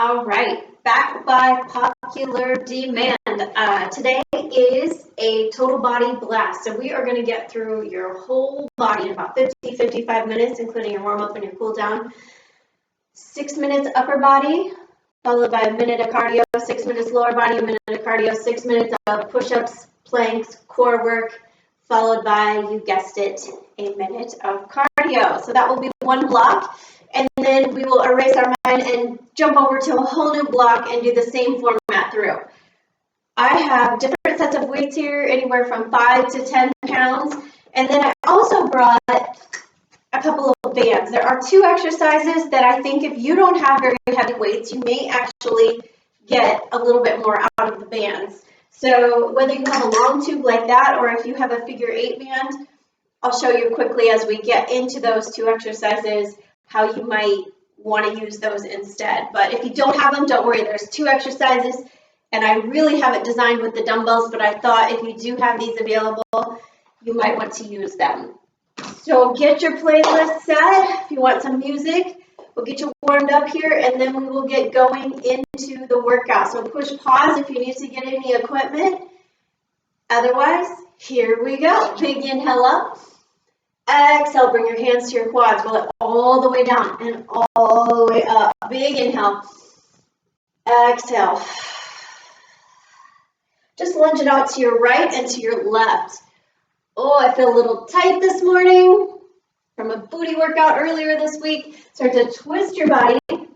All right, back by popular demand. Today is a total body blast. So we are going to get through your whole body in about 50-55 minutes, including your warm up and your cool down. 6 minutes upper body, followed by a minute of cardio, 6 minutes lower body, a minute of cardio, 6 minutes of push-ups, planks, core work, followed by, you guessed it, a minute of cardio. So that will be one block. And then we will erase our mind and jump over to a whole new block and do the same format through. I have different sets of weights here, anywhere from 5 to 10 pounds. And then I also brought a couple of bands. There are 2 exercises that I think if you don't have very heavy weights, you may actually get a little bit more out of the bands. So whether you have a long tube like that or if you have a figure 8 band, I'll show you quickly as we get into those 2 exercises how you might want to use those instead. But if you don't have them, don't worry. There's 2 exercises, and I really have it designed with the dumbbells, but I thought if you do have these available, you might want to use them. So get your playlist set. If you want some music, we'll get you warmed up here, and then we will get going into the workout. So push pause if you need to get any equipment. Otherwise, here we go. Big inhale up. Exhale, bring your hands to your quads. Roll it all the way down and all the way up. Big inhale. Exhale. Just lunge it out to your right and to your left. Oh, I feel a little tight this morning from a booty workout earlier this week. Start to twist your body. And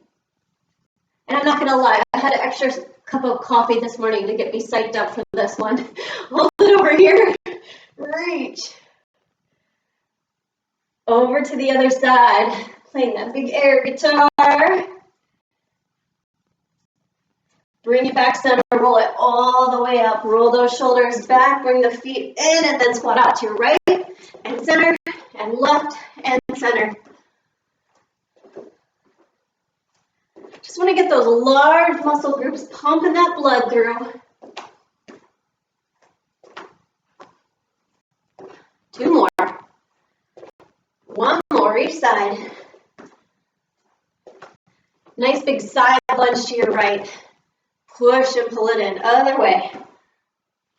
I'm not going to lie, I had an extra cup of coffee this morning to get me psyched up for this one. Hold it over here. Reach. Over to the other side, playing that big air guitar. Bring it back center, roll it all the way up. Roll those shoulders back, bring the feet in, and then squat out to your right and center and left and center. Just want to get those large muscle groups pumping that blood through. 2 more. 1 more each side. Nice big side lunge to your right. Push and pull it in. Other way.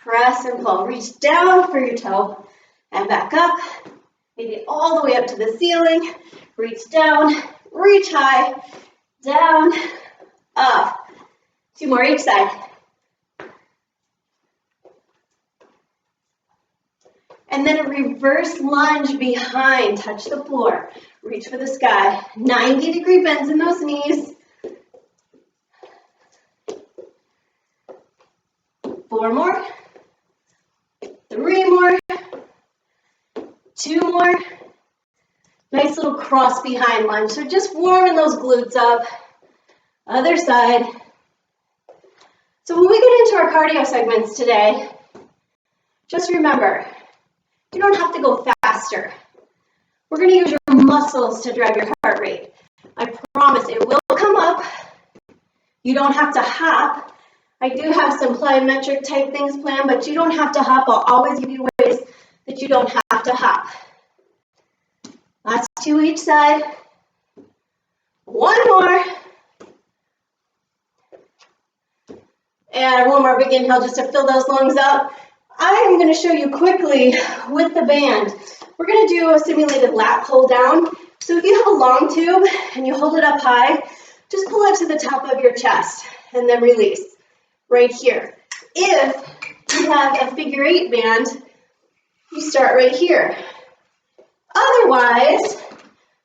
Press and pull. Reach down for your toe and back up. Maybe all the way up to the ceiling. Reach down. Reach high. Down. Up. 2 more each side. And then a reverse lunge behind. Touch the floor. Reach for the sky. 90-degree bends in those knees. 4 more. 3 more. 2 more. Nice little cross behind lunge. So just warming those glutes up. Other side. So when we get into our cardio segments today, just remember, you don't have to go faster. We're going to use your muscles to drive your heart rate. I promise it will come up. You don't have to hop. I do have some plyometric type things planned, but you don't have to hop. I'll always give you ways that you don't have to hop. Last 2 each side. 1 more. And 1 more big inhale just to fill those lungs up. I am going to show you quickly with the band. We're going to do a simulated lat pull down. So if you have a long tube and you hold it up high, just pull it to the top of your chest and then release right here. If you have a figure 8 band, you start right here. Otherwise,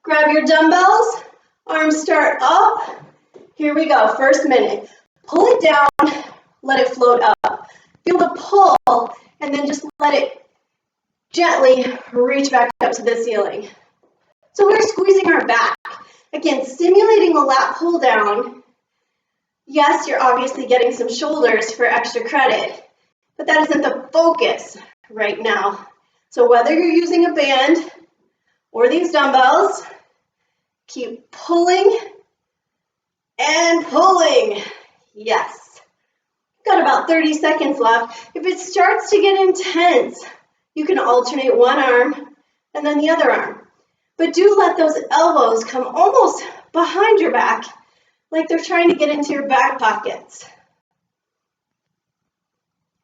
grab your dumbbells, arms start up. Here we go, first minute. Pull it down, let it float up. Feel the pull, and then just let it gently reach back up to the ceiling. So we're squeezing our back. Again, stimulating the lat pull down. Yes, you're obviously getting some shoulders for extra credit, but that isn't the focus right now. So whether you're using a band or these dumbbells, keep pulling and pulling. Yes. Got about 30 seconds left. If it starts to get intense, you can alternate one arm and then the other arm. But do let those elbows come almost behind your back like they're trying to get into your back pockets.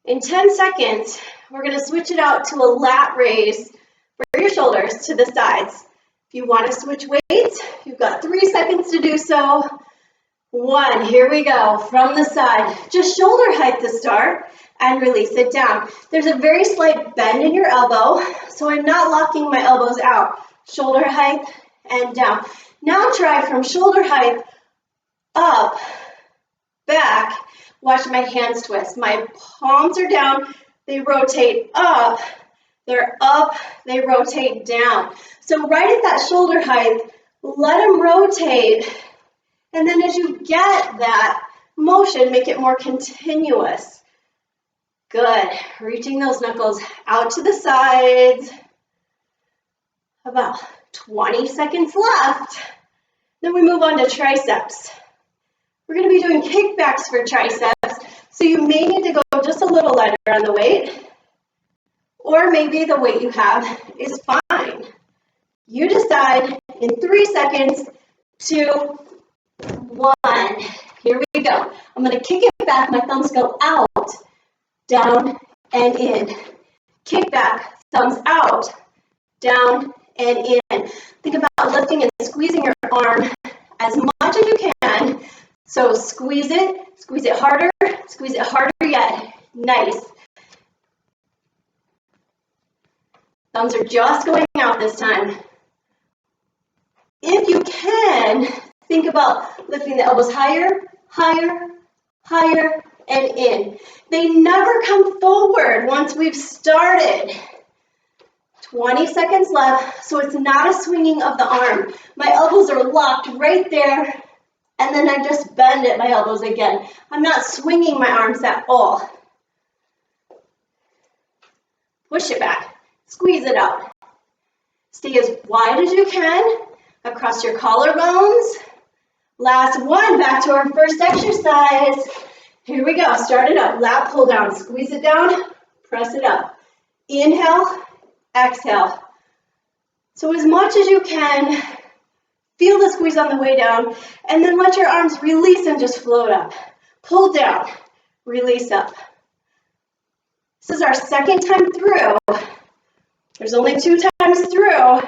In 10 seconds, we're going to switch it out to a lat raise for your shoulders to the sides. If you want to switch weights, you've got 3 seconds to do so. 1, here we go, from the side. Just shoulder height to start and release it down. There's a very slight bend in your elbow, so I'm not locking my elbows out. Shoulder height and down. Now try from shoulder height up, back. Watch my hands twist. My palms are down, they rotate up, they're up, they rotate down. So right at that shoulder height, let them rotate. And then as you get that motion, make it more continuous. Good. Reaching those knuckles out to the sides. About 20 seconds left. Then we move on to triceps. We're going to be doing kickbacks for triceps, so you may need to go just a little lighter on the weight, or maybe the weight you have is fine. You decide in 3 seconds, 2, 1. Here we go. I'm going to kick it back. My thumbs go out, down, and in. Kick back, thumbs out, down, and in. Think about lifting and squeezing your arm as much as you can. So squeeze it harder yet. Nice. Thumbs are just going out this time. If you can, think about lifting the elbows higher, higher, higher, and in. They never come forward once we've started. 20 seconds left, so it's not a swinging of the arm. My elbows are locked right there, and then I just bend at my elbows again. I'm not swinging my arms at all. Push it back, squeeze it out. Stay as wide as you can across your collarbones. Last one, back to our first exercise. Here we go, start it up, lat pull down, squeeze it down, press it up. Inhale, exhale. So as much as you can, feel the squeeze on the way down, and then let your arms release and just float up. Pull down, release up. This is our second time through. There's only 2 times through.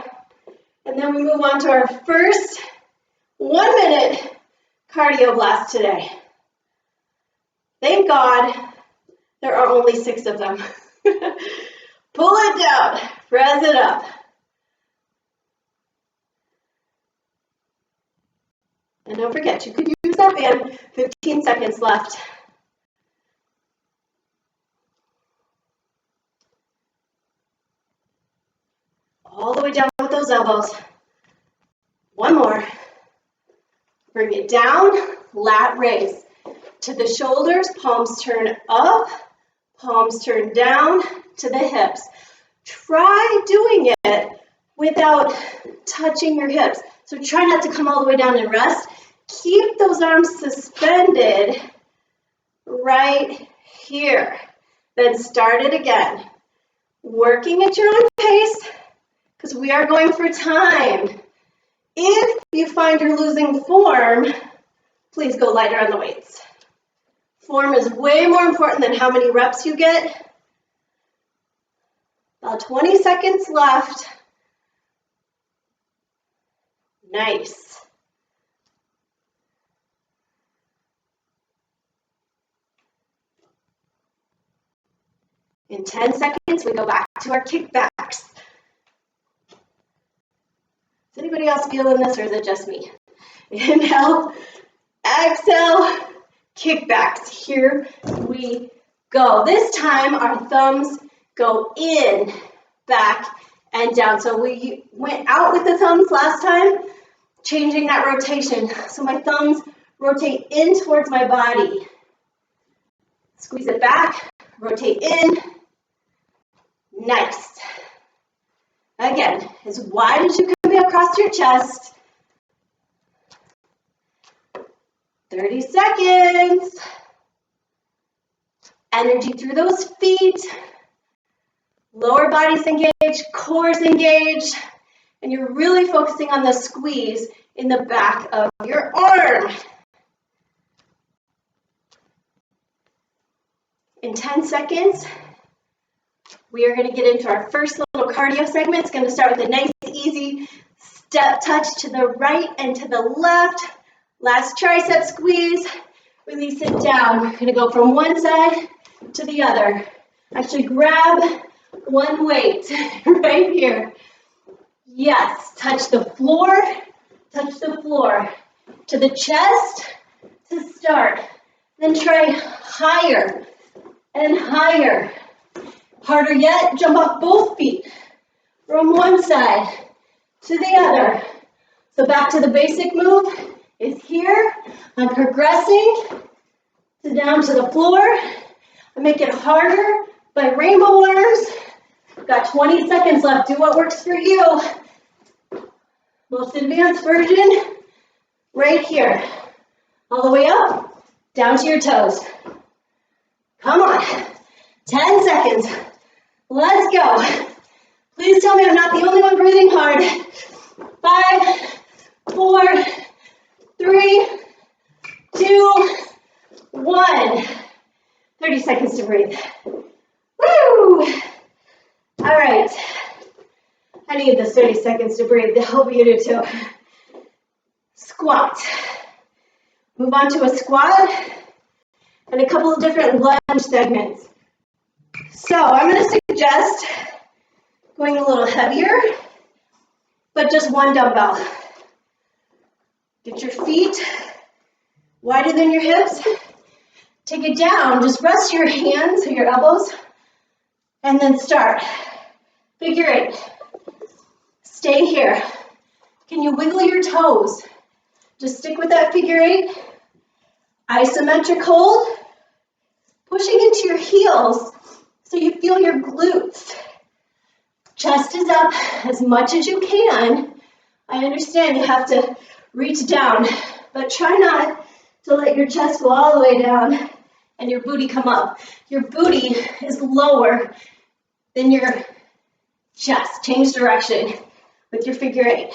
And then we move on to our first 1-minute cardio blast today. Thank God there are only 6 of them. Pull it down, press it up. And don't forget, you could use that band. 15 seconds left. All the way down with those elbows. 1 more. Bring it down, lat raise. To the shoulders, palms turn up, palms turn down to the hips. Try doing it without touching your hips. So try not to come all the way down and rest. Keep those arms suspended right here. Then start it again. Working at your own pace, because we are going for time. If you find you're losing form, please go lighter on the weights. Form is way more important than how many reps you get. About 20 seconds left. Nice. In 10 seconds, we go back to our kickbacks. Is anybody else feeling this, or is it just me? Inhale, exhale, kickbacks. Here we go. This time, our thumbs go in, back, and down. So we went out with the thumbs last time, changing that rotation. So my thumbs rotate in towards my body. Squeeze it back, rotate in. Nice. Again, as wide as you can be across your chest. 30 seconds. Energy through those feet. Lower body's engaged, core's engaged, and you're really focusing on the squeeze in the back of your arm. In 10 seconds, we are going to get into our first little cardio segment. It's going to start with a nice, easy step touch to the right and to the left. Last tricep squeeze. Release it down. We're going to go from one side to the other. Actually, grab one weight right here. Yes, touch the floor to the chest to start. Then try higher and higher. Harder yet, jump off both feet from one side to the other. So back to the basic move is here. I'm progressing to down to the floor. I make it harder by rainbow arms. Got 20 seconds left. Do what works for you. Most advanced version, right here. All the way up, down to your toes. Come on. 10 seconds. Let's go. Please tell me I'm not the only one breathing hard. 5, 4, 3, 2, 1. 30 seconds to breathe. Woo! All right. I need this 30 seconds to breathe. I hope you do too. Squat. Move on to a squat and a couple of different lunge segments. So I'm going to suggest going a little heavier, but just one dumbbell. Get your feet wider than your hips. Take it down. Just rest your hands or your elbows and then start. Figure 8. Stay here. Can you wiggle your toes? Just stick with that figure 8. Isometric hold. Pushing into your heels so you feel your glutes. Chest is up as much as you can. I understand you have to reach down, but try not to let your chest go all the way down and your booty come up. Your booty is lower than your chest. Change direction with your figure 8.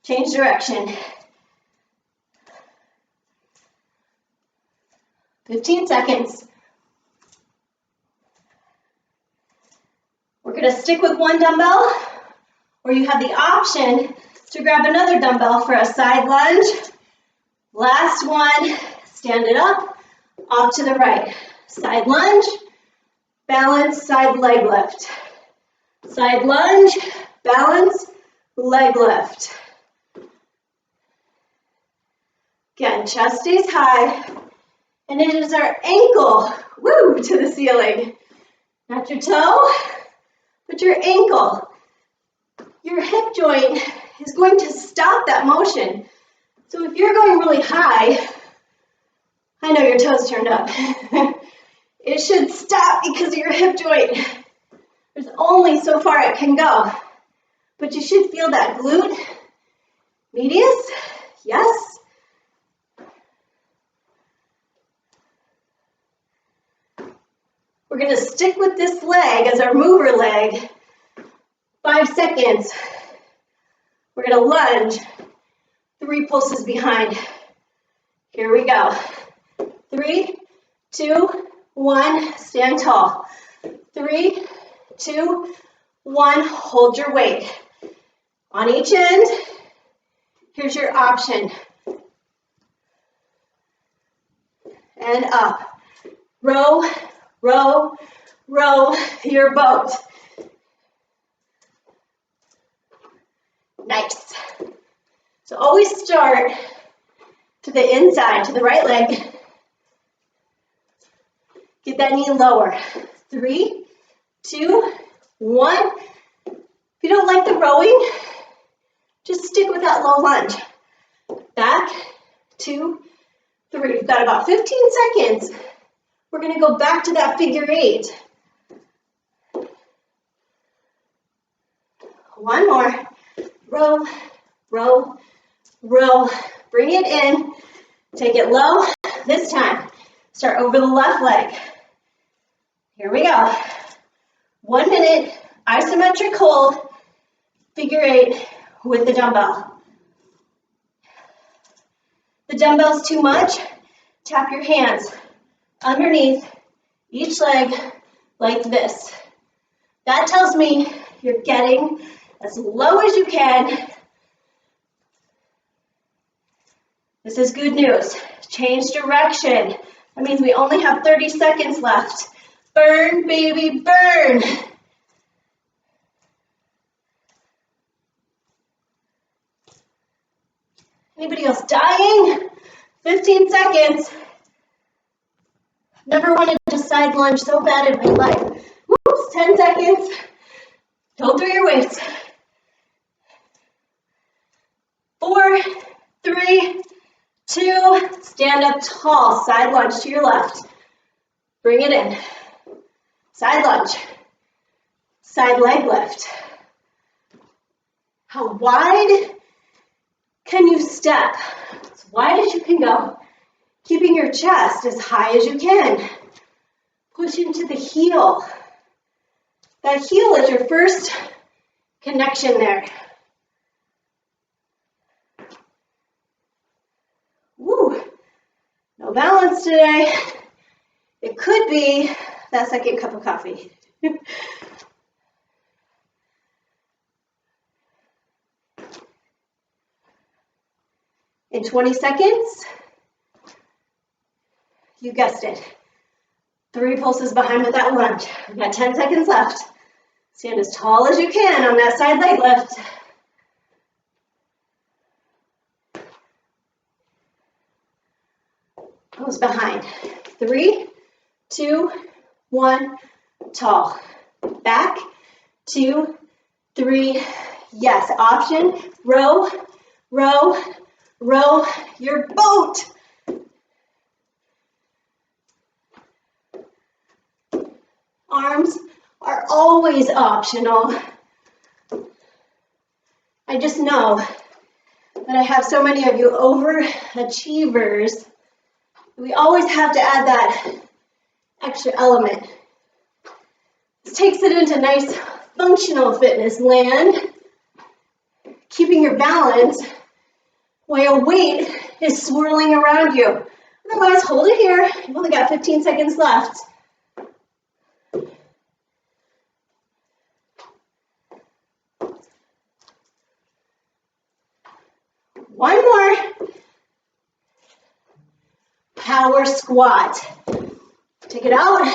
Change direction. 15 seconds. We're going to stick with one dumbbell, or you have the option to grab another dumbbell for a side lunge. Last one, stand it up, off to the right. Side lunge, balance, side leg lift. Side lunge, balance, leg lift. Again, chest stays high, and it is our ankle, woo, to the ceiling. Not your toe, but your ankle. Your hip joint is going to stop that motion. So if you're going really high, I know your toes turned up. It should stop because of your hip joint. There's only so far it can go. But you should feel that glute medius. Yes. We're going to stick with this leg as our mover leg. 5 seconds. We're going to lunge. 3 pulses behind. Here we go. 3, 2, 1. Stand tall. 3, 2, 1. Hold your weight. On each end, here's your option. And up. Row, row, row your boat. Nice. So always start to the inside, to the right leg. Get that knee lower. 3, 2, 1. If you don't like the rowing, just stick with that low lunge. Back, 2, 3. We've got about 15 seconds. We're going to go back to that figure 8. One more. Row, row, row. Bring it in. Take it low. This time, start over the left leg. Here we go. 1 minute, isometric hold, figure 8 with the dumbbell. The dumbbell's too much, tap your hands underneath each leg like this. That tells me you're getting as low as you can. This is good news. Change direction. That means we only have 30 seconds left. Burn, baby, burn. Anybody else dying? 15 seconds. Never wanted to side lunge so bad in my life. Whoops, 10 seconds. Don't throw your weights. 4, 3, 2, stand up tall, side lunge to your left. Bring it in. Side lunge. Side leg lift. How wide can you step? As wide as you can go. Keeping your chest as high as you can. Push into the heel. That heel is your first connection there. Woo! No balance today. It could be that second cup of coffee. In 20 seconds, you guessed it. 3 pulses behind with that lunge. We've got 10 seconds left. Stand as tall as you can on that side leg lift. Pose behind. 3, 2, 1, tall. Back, 2, 3, yes. Option, row, row, row your boat. Arms are always optional. I just know that I have so many of you overachievers. We always have to add that extra element. This takes it into nice functional fitness land, keeping your balance while a weight is swirling around you. Otherwise, hold it here. You've only got 15 seconds left. One more. Power squat. Take it out,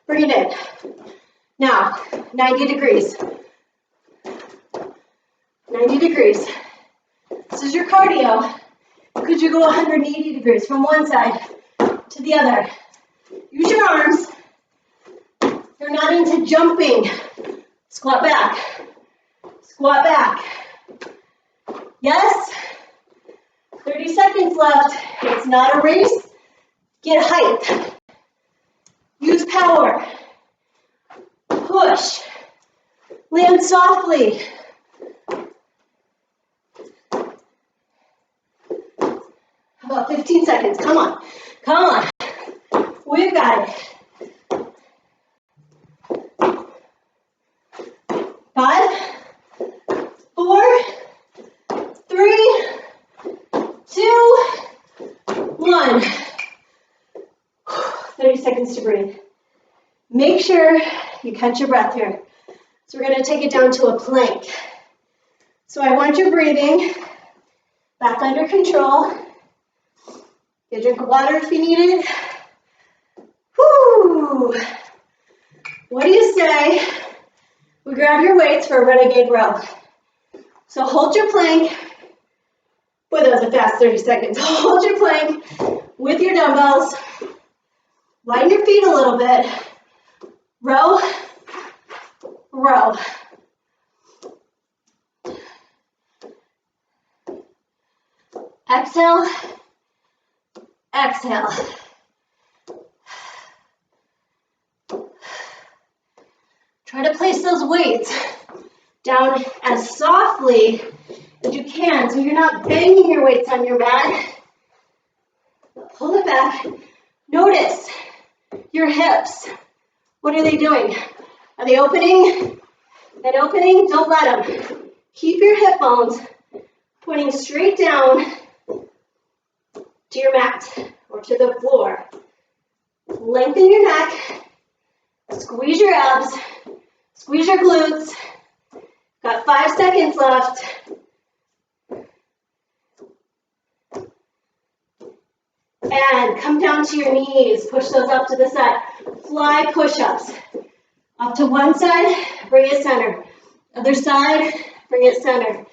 bring it in. Now, 90 degrees. 90 degrees. This is your cardio. Could you go 180 degrees from one side to the other? Use your arms. You're not into jumping. Squat back. Squat back. Yes? 30 seconds left. It's not a race. Get height. Use power. Push. Land softly. How about 15 seconds? Come on. Come on. We've got it. 5, 4, 3, 2, 1. 30 seconds to breathe. Make sure you catch your breath here. So we're going to take it down to a plank. So I want you breathing back under control. Get a drink of water if you need it. Whoo! What do you say? We grab your weights for a renegade row. So hold your plank. Boy, that was a fast 30 seconds. Hold your plank with your dumbbells. Widen your feet a little bit. Row, row. Exhale, exhale. Try to place those weights down as softly as you can so you're not banging your weights on your mat. Pull it back. Notice your hips. What are they doing? Are they opening and opening? Don't let them. Keep your hip bones pointing straight down to your mat or to the floor. Lengthen your neck, squeeze your abs, squeeze your glutes. Got 5 seconds left. And come down to your knees, push those up to the side. Fly push-ups. Up to one side, bring it center. Other side, bring it center.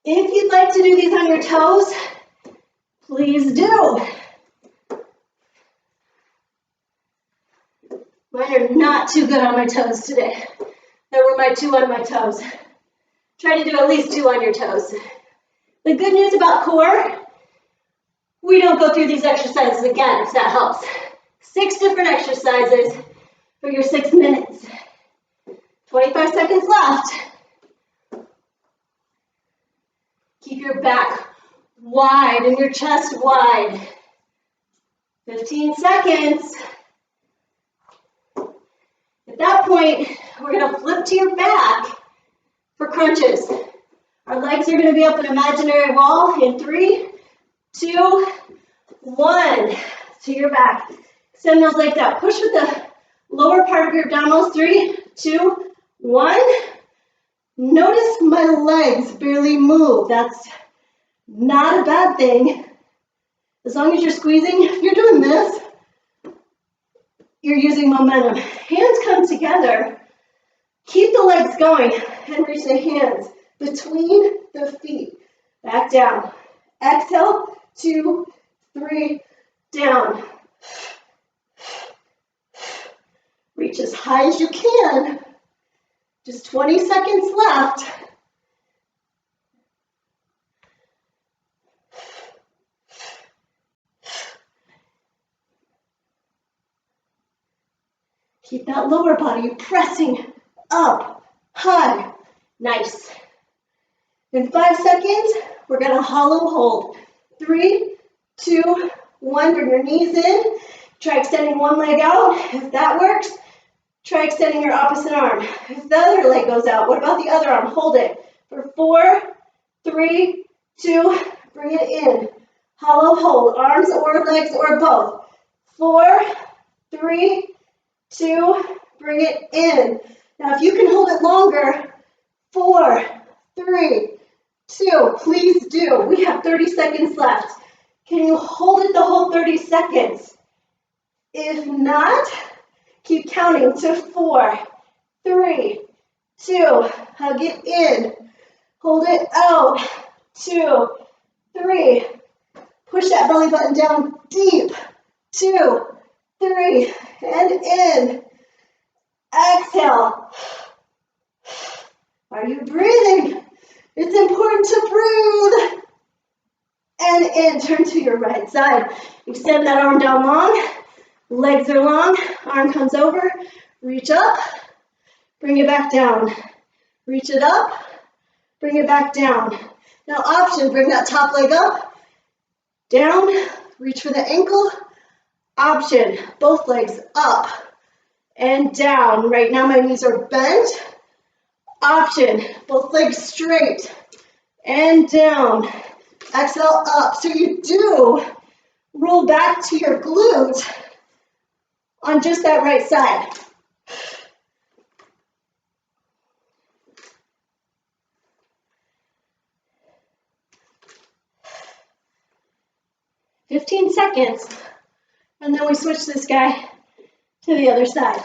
If you'd like to do these on your toes, please do. Mine are not too good on my toes today. There were my 2 on my toes. Try to do at least 2 on your toes. The good news about core, we don't go through these exercises again, if that helps. 6 different exercises for your 6 minutes. 25 seconds left. Keep your back wide and your chest wide. 15 seconds. At that point, we're going to flip to your back for crunches. Our legs are going to be up an imaginary wall in 3, 2, 1. To your back. Extend those legs out. Push with the lower part of your abdominals. 3, 2, 1. Notice my legs barely move. That's not a bad thing. As long as you're squeezing, if you're doing this, you're using momentum. Hands come together. Keep the legs going and reach the hands between the feet. Back down. Exhale, 2, 3, down. Reach as high as you can. Just 20 seconds left. Keep that lower body pressing up, high. Nice. In 5 seconds, we're going to hollow hold. 3, 2, 1. Bring your knees in. Try extending one leg out. If that works, try extending your opposite arm. If the other leg goes out, what about the other arm? Hold it for 4, 3, 2, bring it in. Hollow hold, arms or legs or both. 4, 3, 2, bring it in. Now if you can hold it longer, 4, 3, 2, please do. We have 30 seconds left. Can you hold it the whole 30 seconds? If not, keep counting to 4, 3, 2, hug it in, hold it out, 2, 3, push that belly button down deep, 2, 3, and in, exhale. Are you breathing? It's important to breathe. And in, turn to your right side. Extend that arm down long. Legs are long, arm comes over, reach up, bring it back down. Reach it up, bring it back down. Now option, bring that top leg up, down, reach for the ankle. Option, both legs up and down. Right now my knees are bent. Option, both legs straight and down. Exhale up. So you do roll back to your glute on just that right side. "15 seconds, and then we switch this guy to the other side.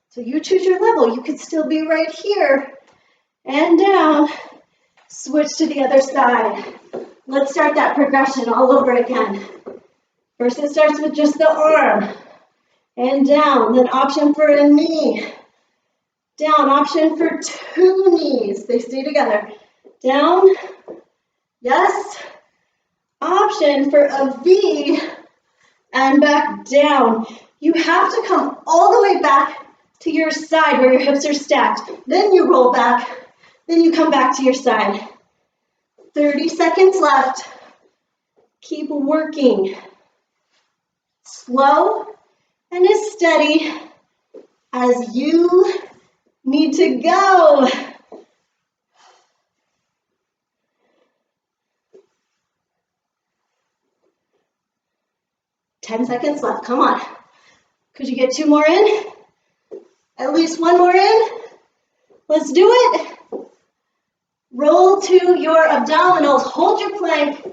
So you choose your level. You could still be right here and down. Switch to the other side. Let's start that progression all over again. First it starts with just the arm and down, then option for a knee. Down, option for 2 knees. They stay together. Down, yes. Option for a V and back down. You have to come all the way back to your side where your hips are stacked. Then you roll back, then you come back to your side. 30 seconds left. Keep working. Slow and as steady as you need to go. 10 seconds left, come on. Could you get 2 more in? At least 1 more in? Let's do it. Roll to your abdominals, hold your plank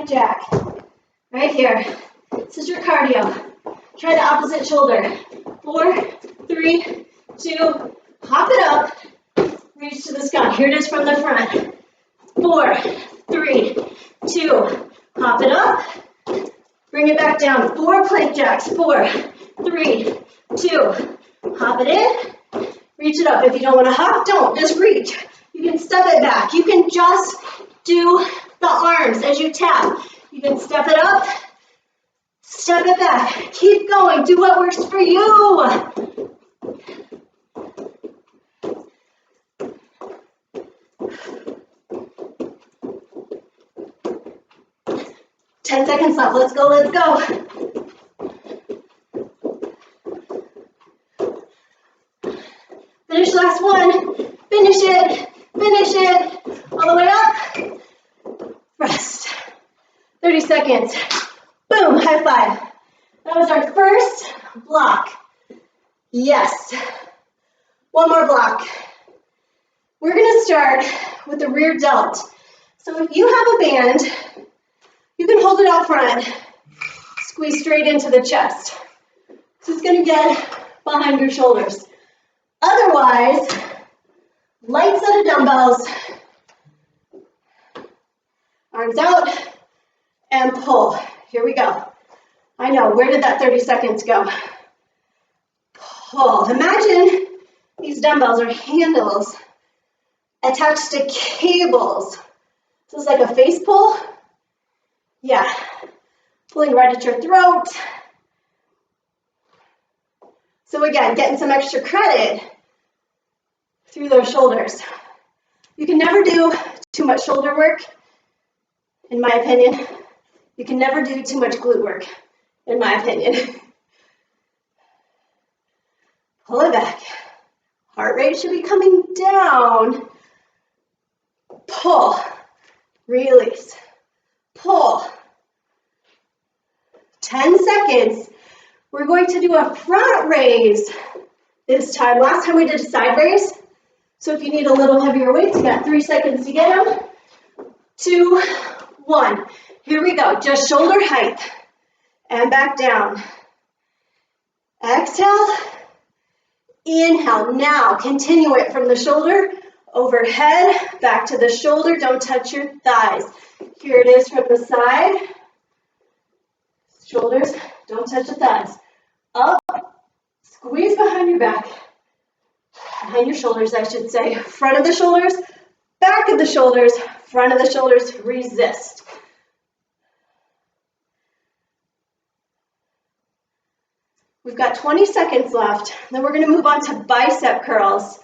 jack, right here. This is your cardio. Try the opposite shoulder. 4, 3, 2, hop it up, reach to the sky. Here it is from the front. 4, 3, 2, hop it up, bring it back down. 4 plank jacks. 4, 3, 2, hop it in, reach it up. If you don't want to hop, don't, just reach. You can step it back. You can just do the arms as you tap. You can step it up, step it back. Keep going. Do what works for you. 10 seconds left. Let's go, let's go. Finish last one. Finish it. Finish it. All the way up. Rest. 30 seconds. Boom, high five. That was our first block. Yes. One more block. We're gonna start with the rear delt. So if you have a band, you can hold it out front, squeeze straight into the chest. This is gonna get behind your shoulders. Otherwise, light set of dumbbells, arms out, and pull. Here we go. I know, where did that 30 seconds go? Pull. Imagine these dumbbells are handles attached to cables. So it's like a face pull. Yeah, pulling right at your throat. So again, getting some extra credit through those shoulders. You can never do too much shoulder work, in my opinion. You can never do too much glute work, in my opinion. Pull it back. Heart rate should be coming down. Pull, release, pull. 10 seconds. We're going to do a front raise this time. Last time we did a side raise. So if you need a little heavier weights, you got 3 seconds to get them. 2, 1. Here we go. Just shoulder height. And back down. Exhale. Inhale. Now continue it from the shoulder, overhead, back to the shoulder. Don't touch your thighs. Here it is from the side. Shoulders, don't touch the thighs. Up, squeeze behind your back. Behind your shoulders, I should say. Front of the shoulders, back of the shoulders, front of the shoulders, resist. We've got 20 seconds left. Then we're going to move on to bicep curls.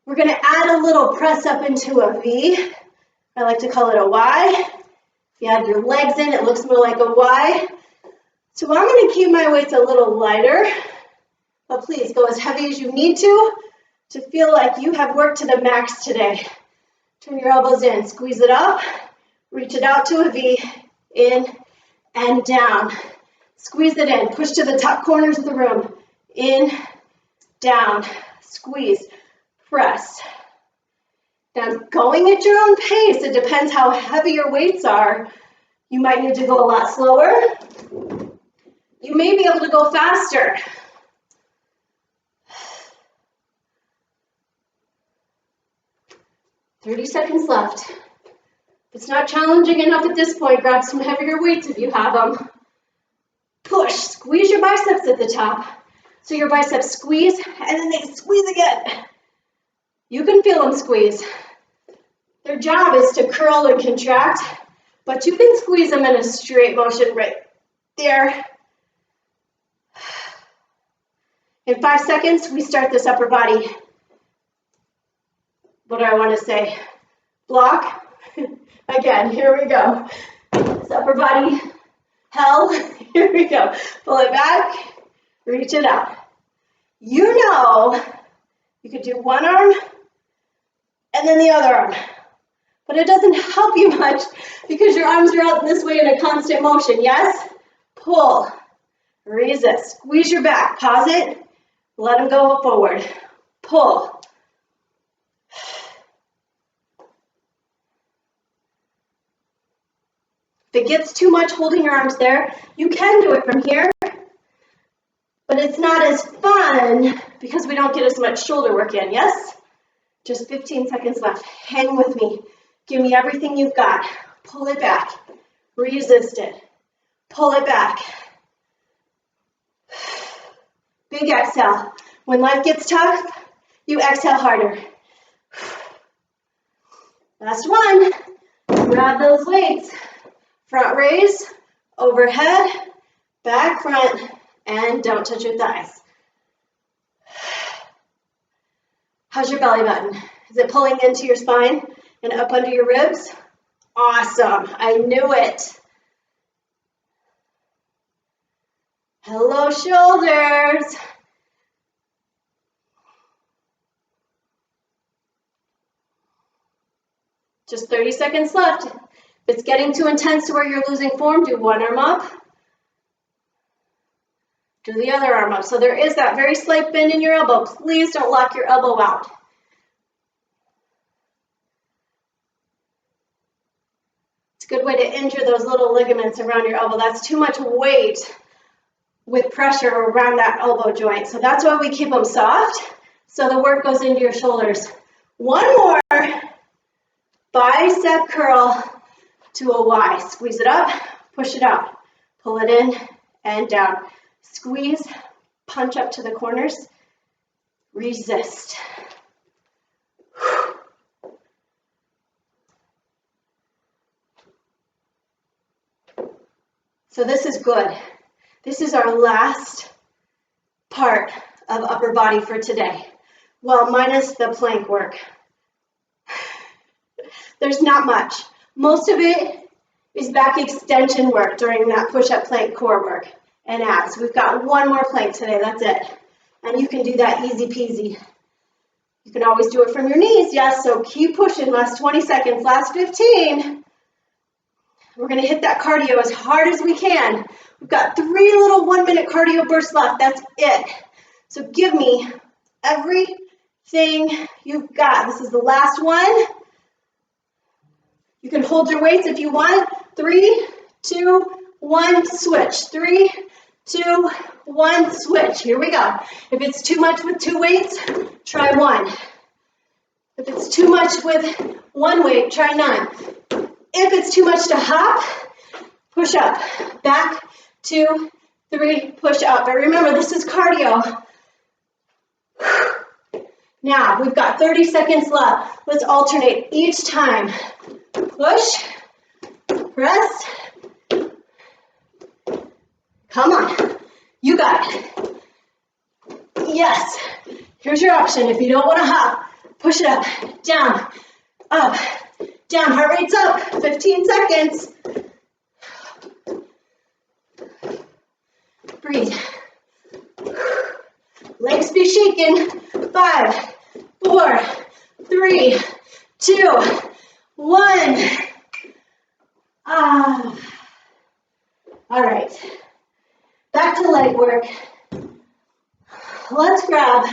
We're going to add a little press up into a V. I like to call it a Y. If you have your legs in, it looks more like a Y. So I'm going to keep my weights a little lighter, but please go as heavy as you need to feel like you have worked to the max today. Turn your elbows in, squeeze it up, reach it out to a V, in and down. Squeeze it in, push to the top corners of the room, in, down, squeeze, press. Now going at your own pace, it depends how heavy your weights are. You might need to go a lot slower. You may be able to go faster. "30 seconds left. If it's not challenging enough at this point, grab some heavier weights if you have them. Push, squeeze your biceps at the top. So your biceps squeeze, and then they squeeze again. You can feel them squeeze. Their job is to curl and contract, but you can squeeze them in a straight motion right there. In 5 seconds, we start this upper body. What do I want to say? Block. Again, here we go. This upper body hell. Here we go. Pull it back, reach it out. You know, you could do one arm and then the other arm. but it doesn't help you much because your arms are out this way in a constant motion. Yes? Pull, resist, squeeze your back, pause it, let them go forward, pull. If it gets too much holding your arms there, you can do it from here, but it's not as fun because we don't get as much shoulder work in, yes? Just 15 seconds left. Hang with me. Give me everything you've got. Pull it back. Resist it. Pull it back. Big exhale. When life gets tough, you exhale harder. Last one. Grab those weights. Front raise, overhead, back, front, and don't touch your thighs. How's your belly button? Is it pulling into your spine and up under your ribs? Awesome. I knew it. Hello, shoulders. Just 30 seconds left. If it's getting too intense to where you're losing form, do one arm up. Do the other arm up. So there is that very slight bend in your elbow. Please don't lock your elbow out. It's a good way to injure those little ligaments around your elbow. That's too much weight with pressure around that elbow joint. So that's why we keep them soft, so the work goes into your shoulders. One more. Bicep curl to a Y. Squeeze it up, push it out. Pull it in and down. Squeeze, punch up to the corners. Resist. So this is good. This is our last part of upper body for today. Well, minus the plank work. There's not much. Most of it is back extension work during that push-up plank core work and abs. We've got one more plank today, that's it. And you can do that easy peasy. You can always do it from your knees, yes, so keep pushing. Last 20 seconds, last 15. We're gonna hit that cardio as hard as we can. We've got 3 little 1-minute cardio bursts left, that's it. So give me everything you've got. This is the last one. You can hold your weights if you want. 3, 2, 1, switch. 3, 2, 1, switch. Here we go. If it's too much with 2 weights, try 1. If it's too much with 1 weight, try none. If it's too much to hop, push up. Back, 2, 3, push up. But remember, this is cardio. Now, we've got 30 seconds left. Let's alternate each time. Push, press. Come on, you got it. Yes, here's your option. If you don't want to hop, push it up, down, up, down. Heart rate's up, 15 seconds. Breathe. Legs be shaking. 5, 4, 3, 2, 1. All right. Back to leg work. Let's grab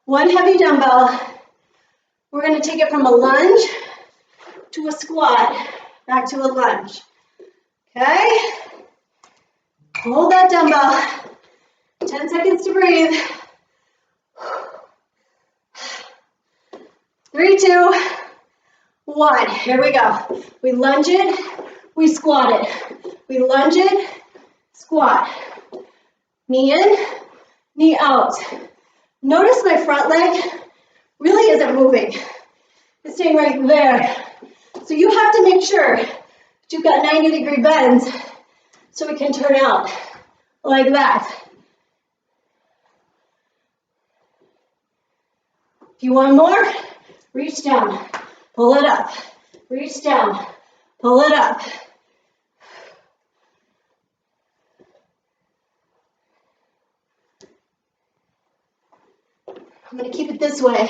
one heavy dumbbell. We're going to take it from a lunge to a squat, back to a lunge. Okay? Hold that dumbbell. 10 seconds to breathe. 3, 2, 1. Here we go. We lunge it, we squat it. We lunge it, squat. Knee in, knee out. Notice my front leg really isn't moving. It's staying right there. So you have to make sure that you've got 90-degree bends so it can turn out like that. If you want more, reach down, pull it up. Reach down, pull it up. I'm going to keep it this way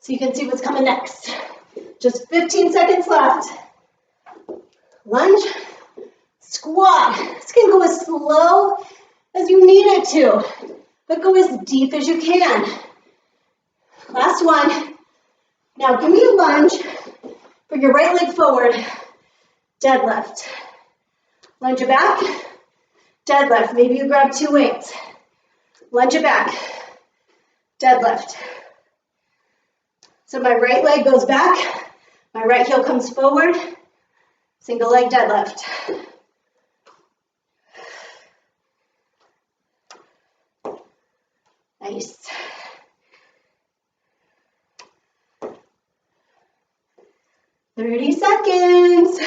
so you can see what's coming next. Just 15 seconds left. Lunge, squat. This can go as slow as you need it to, but go as deep as you can. Last one. Now give me a lunge. Bring your right leg forward. Deadlift. Lunge it back. Deadlift. Maybe you grab 2 weights. Lunge it back. Deadlift. So my right leg goes back. My right heel comes forward. Single leg deadlift. Nice. Thirty seconds.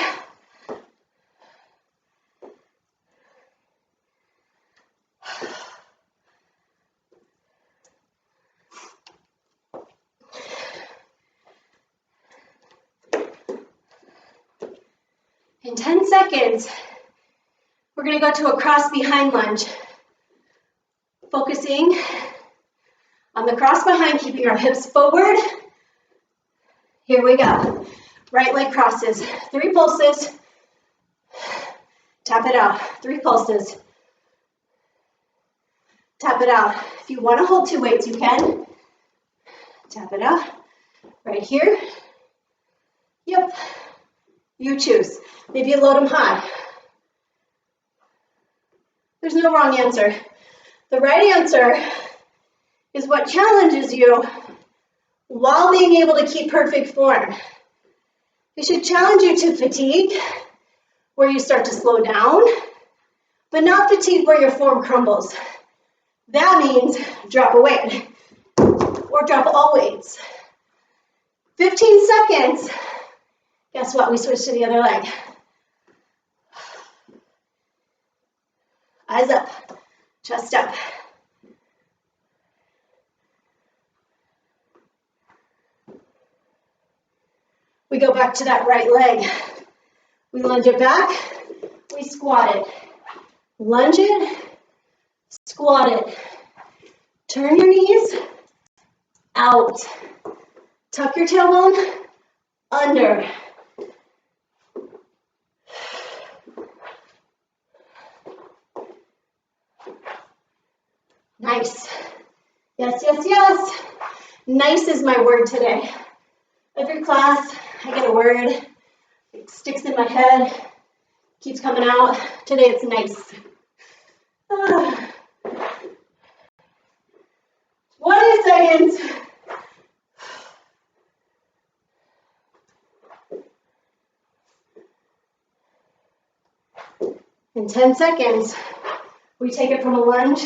In 10 seconds, we're going to go to a cross behind lunge. Focusing on the cross behind, keeping our hips forward. Here we go. Right leg crosses. 3 pulses. Tap it out. 3 pulses. Tap it out. If you want to hold 2 weights, you can. Tap it out. Right here. Yep. You choose. Maybe you load them high. There's no wrong answer. The right answer is what challenges you while being able to keep perfect form. It should challenge you to fatigue, where you start to slow down, but not fatigue where your form crumbles. That means drop a weight or drop all weights. 15 seconds. Guess what? We switch to the other leg. Eyes up, chest up. We go back to that right leg. We lunge it back, we squat it. Lunge it, squat it. Turn your knees out. Tuck your tailbone under. Nice. Yes, yes, yes. Nice is my word today. Every class, I get a word. It sticks in my head, keeps coming out. Today it's nice. 20 seconds. In 10 seconds, we take it from a lunge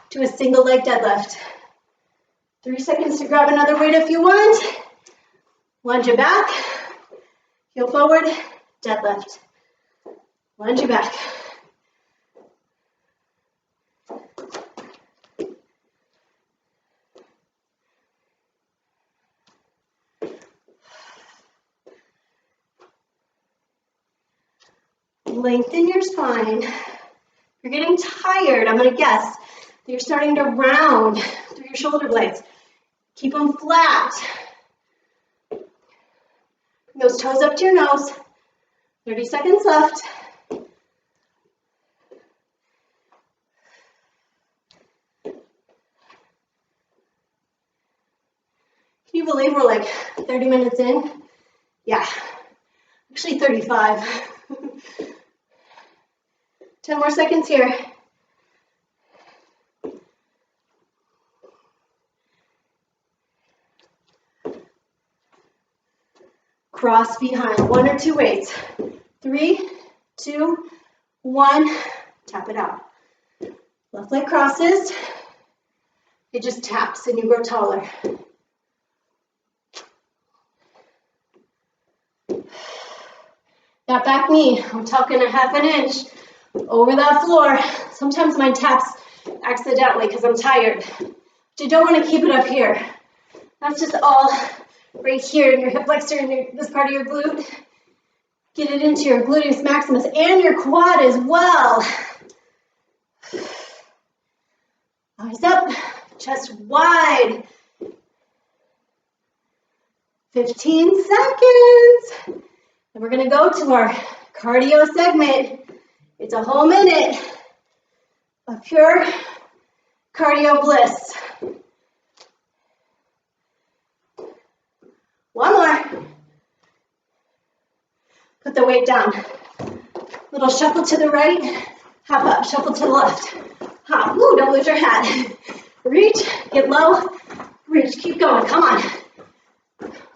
to a single leg deadlift. 3 seconds to grab another weight if you want. Lunge it back, heel forward, deadlift. Lunge it back. Lengthen your spine. If you're getting tired, I'm going to guess that you're starting to round through your shoulder blades. Keep them flat. Bring those toes up to your nose. 30 seconds left. Can you believe we're like 30 minutes in? Yeah, actually 35. 10 more seconds here. Cross behind, 1 or 2 weights. 3, 2, 1, tap it out. Left leg crosses. It just taps and you grow taller. That back knee, I'm talking a half an inch over that floor. Sometimes mine taps accidentally because I'm tired. But you don't want to keep it up here. That's just all right here in your hip flexor and this part of your glute. Get it into your gluteus maximus and your quad as well. Eyes up, chest wide. 15 seconds. And we're gonna go to our cardio segment. It's a whole minute of pure cardio bliss. One more. Put the weight down. Little shuffle to the right, hop up, shuffle to the left. Hop, woo, don't lose your hat. Reach, get low, reach, keep going, come on.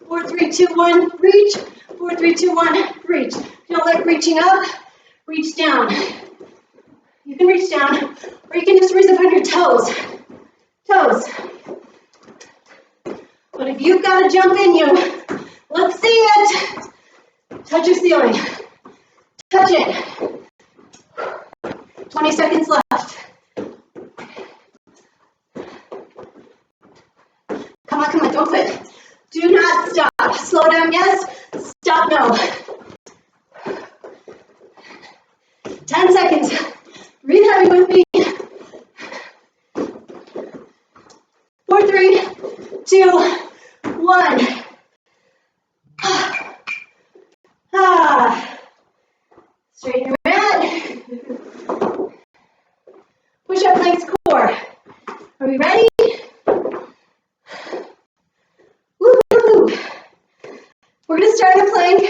4, 3, 2, 1, reach. 4, 3, 2, 1, reach. If you don't like reaching up, reach down. You can reach down, or you can just reach up on your toes. Toes. But if you've got to jump in you, let's see it. Touch your ceiling. Touch it. 20 seconds left. Come on, don't quit. Do not stop. Slow down, yes. Stop, no. 10 seconds. Breathe heavy with me. 4, 3, 2, 1. Straighten your mat. Push up planks core. Are we ready? Woo-hoo. We're going to start in a plank.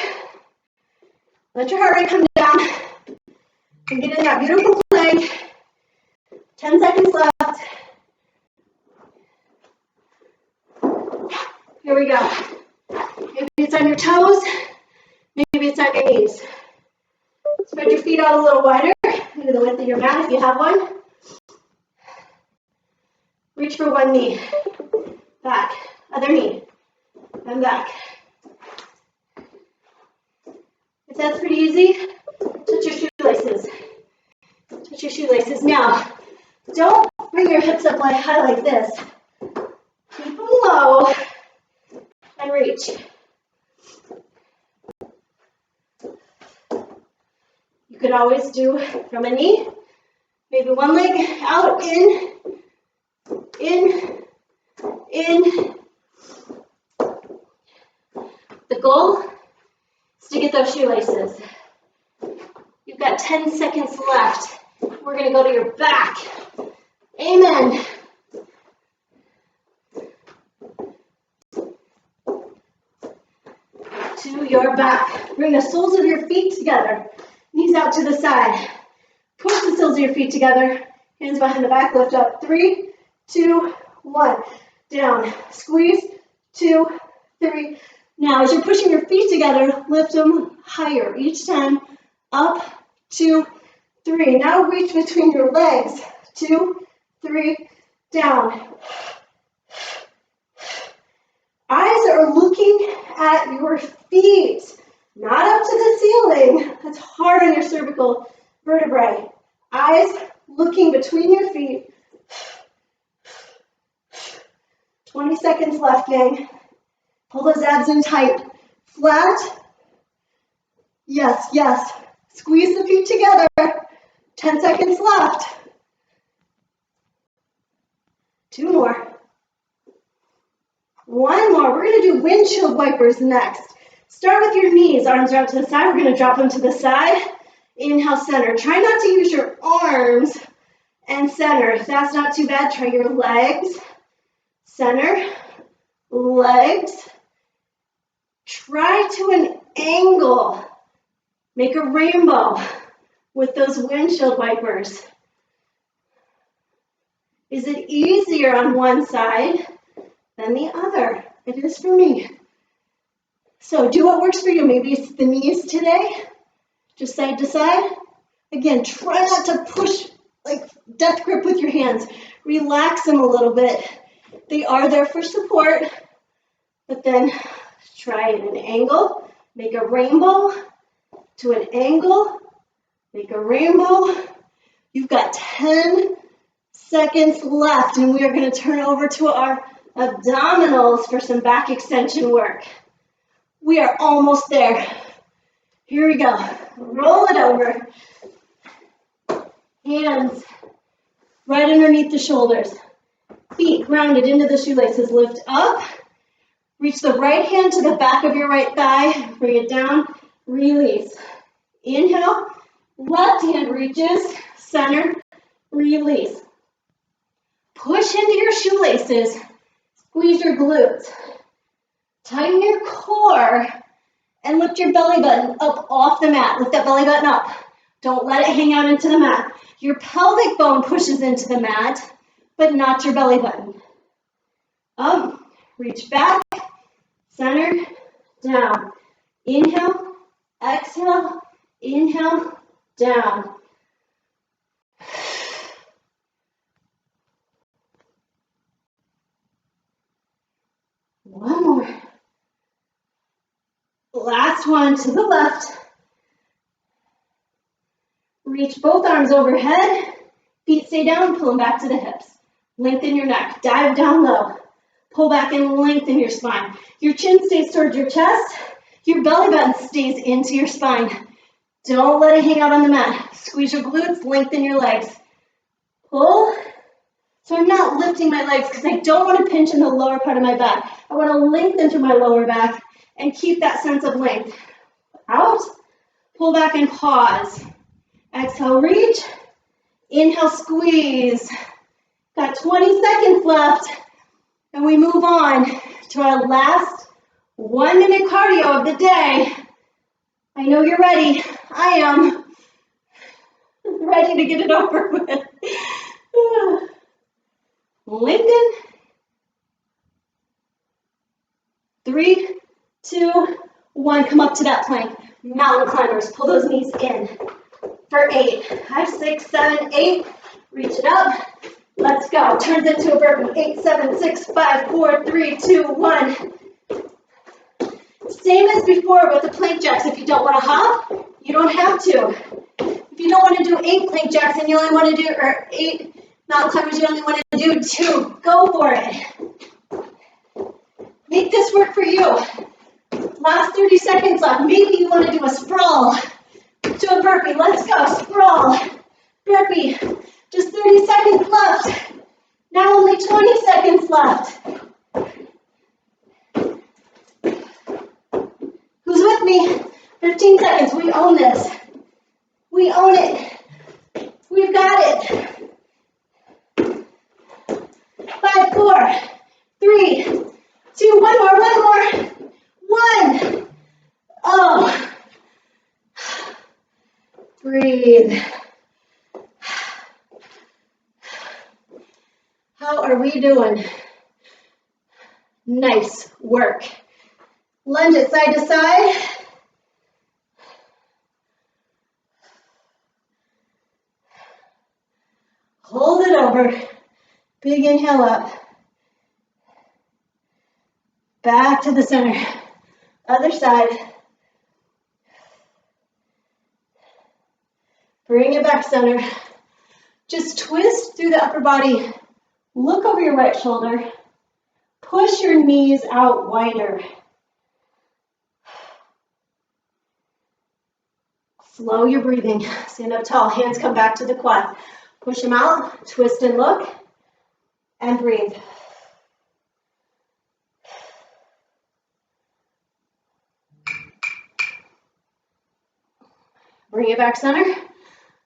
Let your heart rate come down. And get in that beautiful plank. 10 seconds left. Here we go. Maybe it's on your toes. Maybe it's on your knees. Spread your feet out a little wider, maybe the width of your mat if you have one. Reach for one knee. Back. Other knee. And back. If that's pretty easy, touch your shoelaces. Touch your shoelaces. Now, don't bring your hips up high like this. Keep them low and reach. You could always do from a knee, maybe one leg out, in. The goal is to get those shoelaces. You've got 10 seconds left. We're going to go to your back. Amen. To your back. Bring the soles of your feet together. Knees out to the side. Push the soles of your feet together. Hands behind the back. Lift up. 3, 2, 1. Down. Squeeze. 2, 3. Now, as you're pushing your feet together, lift them higher each time. Up. 2, 3. Now reach between your legs. 2, 3. Down. Eyes are looking at your feet, not up to the ceiling. That's hard on your cervical vertebrae. Eyes looking between your feet. 20 seconds left, gang. Pull those abs in tight. Flat. Yes, yes. Squeeze the feet together. 10 seconds left. 2 more. 1 more. We're going to do windshield wipers next. Start with your knees. Arms are out to the side. We're going to drop them to the side. Inhale, center. Try not to use your arms and center. If that's not too bad, try your legs. Center. Legs. Try to an angle. Make a rainbow with those windshield wipers. Is it easier on one side than the other? It is for me. So do what works for you. Maybe it's the knees today, just side to side. Again, try not to push like death grip with your hands. Relax them a little bit. They are there for support, but then try at an angle. Make a rainbow to an angle. Make a rainbow. You've got 10 seconds left, and we are going to turn over to our abdominals for some back extension work. We are almost there. Here we go. Roll it over. Hands right underneath the shoulders. Feet grounded into the shoelaces. Lift up. Reach the right hand to the back of your right thigh, bring it down, release. Inhale, left hand reaches, center, release. Push into your shoelaces, squeeze your glutes. Tighten your core and lift your belly button up off the mat. Lift that belly button up. Don't let it hang out into the mat. Your pelvic bone pushes into the mat, but not your belly button. Up, reach back, center, down. Inhale, exhale, inhale, down. One more. Last one to the left. Reach both arms overhead. Feet stay down, pull them back to the hips. Lengthen your neck, dive down low. Pull back and lengthen your spine. Your chin stays towards your chest. Your belly button stays into your spine. Don't let it hang out on the mat. Squeeze your glutes, lengthen your legs. Pull. So I'm not lifting my legs because I don't want to pinch in the lower part of my back. I want to lengthen through my lower back and keep that sense of length. Out. Pull back and pause. Exhale, reach. Inhale, squeeze. Got 20 seconds left. And we move on to our last 1 minute cardio of the day. I know you're ready. I am ready to get it over with. Lengthen. 3, 2, 1. Come up to that plank. Mountain climbers. Pull those knees in for 8. 5, 6, 7, 8. Reach it up. Let's go. Turns into a burpee. 8, 7, 6, 5, 4, 3, 2, 1. Same as before with the plank jacks. If you don't want to hop, you don't have to. If you don't want to do 8 plank jacks and you only want to do, or 8 mountain climbers, you only want to do 2. Go for it. Make this work for you. Last 30 seconds left. Maybe you want to do a sprawl to a burpee. Let's go. Sprawl. Burpee. Just 30 seconds left. Now only 20 seconds left. Who's with me? 15 seconds. We own this. We own it. We've got it. 5, 4, 3, 2, one more. 1. Oh. Breathe. How are we doing? Nice work. Lunge it side to side. Hold it over. Big inhale up. Back to the center. Other side. Bring it back center. Just twist through the upper body. Look over your right shoulder. Push your knees out wider. Slow your breathing. Stand up tall. Hands come back to the quad. Push them out. Twist and look. And breathe. Bring it back center.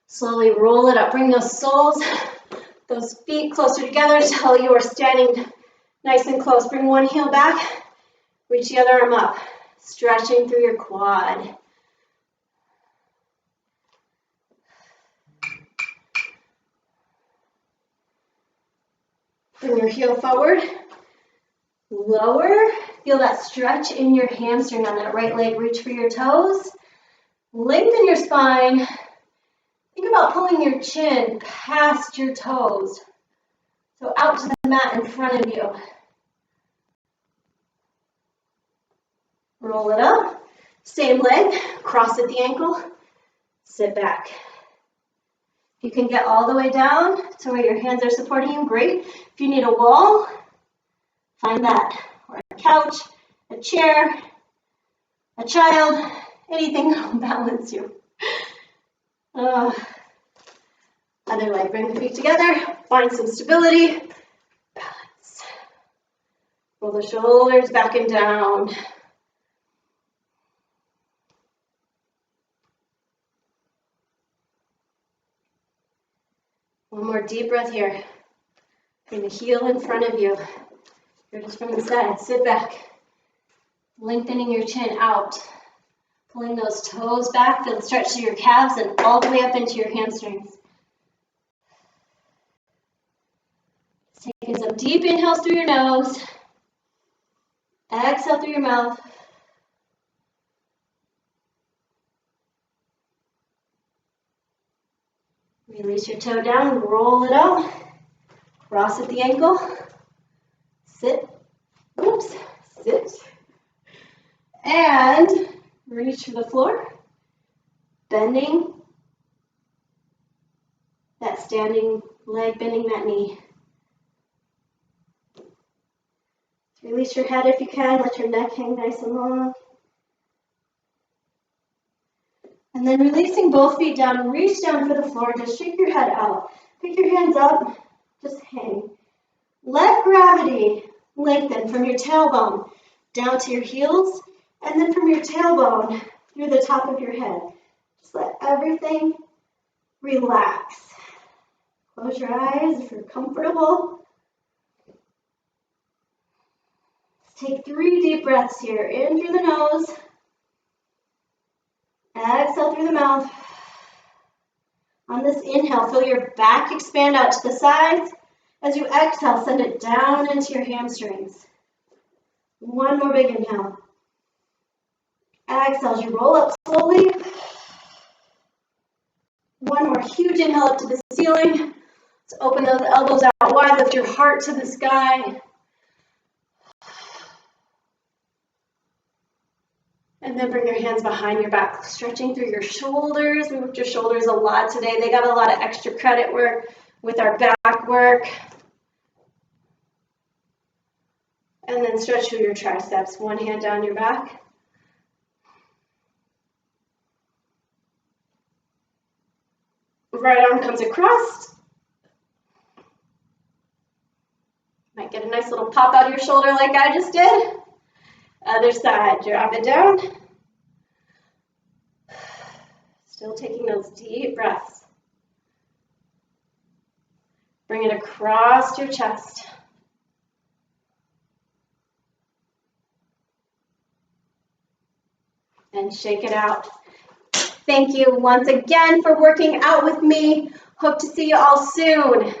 Slowly roll it up. Bring those soles, those feet closer together until you are standing nice and close. Bring one heel back. Reach the other arm up. Stretching through your quad. Bring your heel forward. Lower. Feel that stretch in your hamstring on that right leg. Reach for your toes. Lengthen your spine. Think about pulling your chin past your toes. So out to the mat in front of you. Roll it up. Same leg. Cross at the ankle. Sit back. If you can get all the way down to where your hands are supporting you, great. If you need a wall, find that. Or a couch, a chair, a child, anything that will balance you. Other leg, bring the feet together, find some stability, balance. Roll the shoulders back and down. One more deep breath here. Bring the heel in front of you. You're just from the side. Sit back. Lengthening your chin out. Pulling those toes back. Feel the stretch to your calves and all the way up into your hamstrings. Taking some deep inhales through your nose. Exhale through your mouth. Release your toe down, roll it out. Cross at the ankle. Sit. Oops. Sit. And reach for the floor. Bending that standing leg, bending that knee. Release your head if you can. Let your neck hang nice and long. And then releasing both feet down, reach down for the floor. Just shake your head out. Pick your hands up. Just hang. Let gravity lengthen from your tailbone down to your heels, and then from your tailbone through the top of your head. Just let everything relax. Close your eyes if you're comfortable. Take 3 deep breaths here. In through the nose. Exhale through the mouth. On this inhale, feel your back expand out to the sides. As you exhale, send it down into your hamstrings. One more big inhale. Exhale as you roll up slowly. One more huge inhale up to the ceiling. Let's open those elbows out wide. Lift your heart to the sky. And then bring your hands behind your back, stretching through your shoulders. We worked your shoulders a lot today. They got a lot of extra credit work with our back work. And then stretch through your triceps. One hand down your back. Right arm comes across. Might get a nice little pop out of your shoulder like I just did. Other side, drop it down. Still taking those deep breaths. Bring it across your chest. And shake it out. Thank you once again for working out with me. Hope to see you all soon.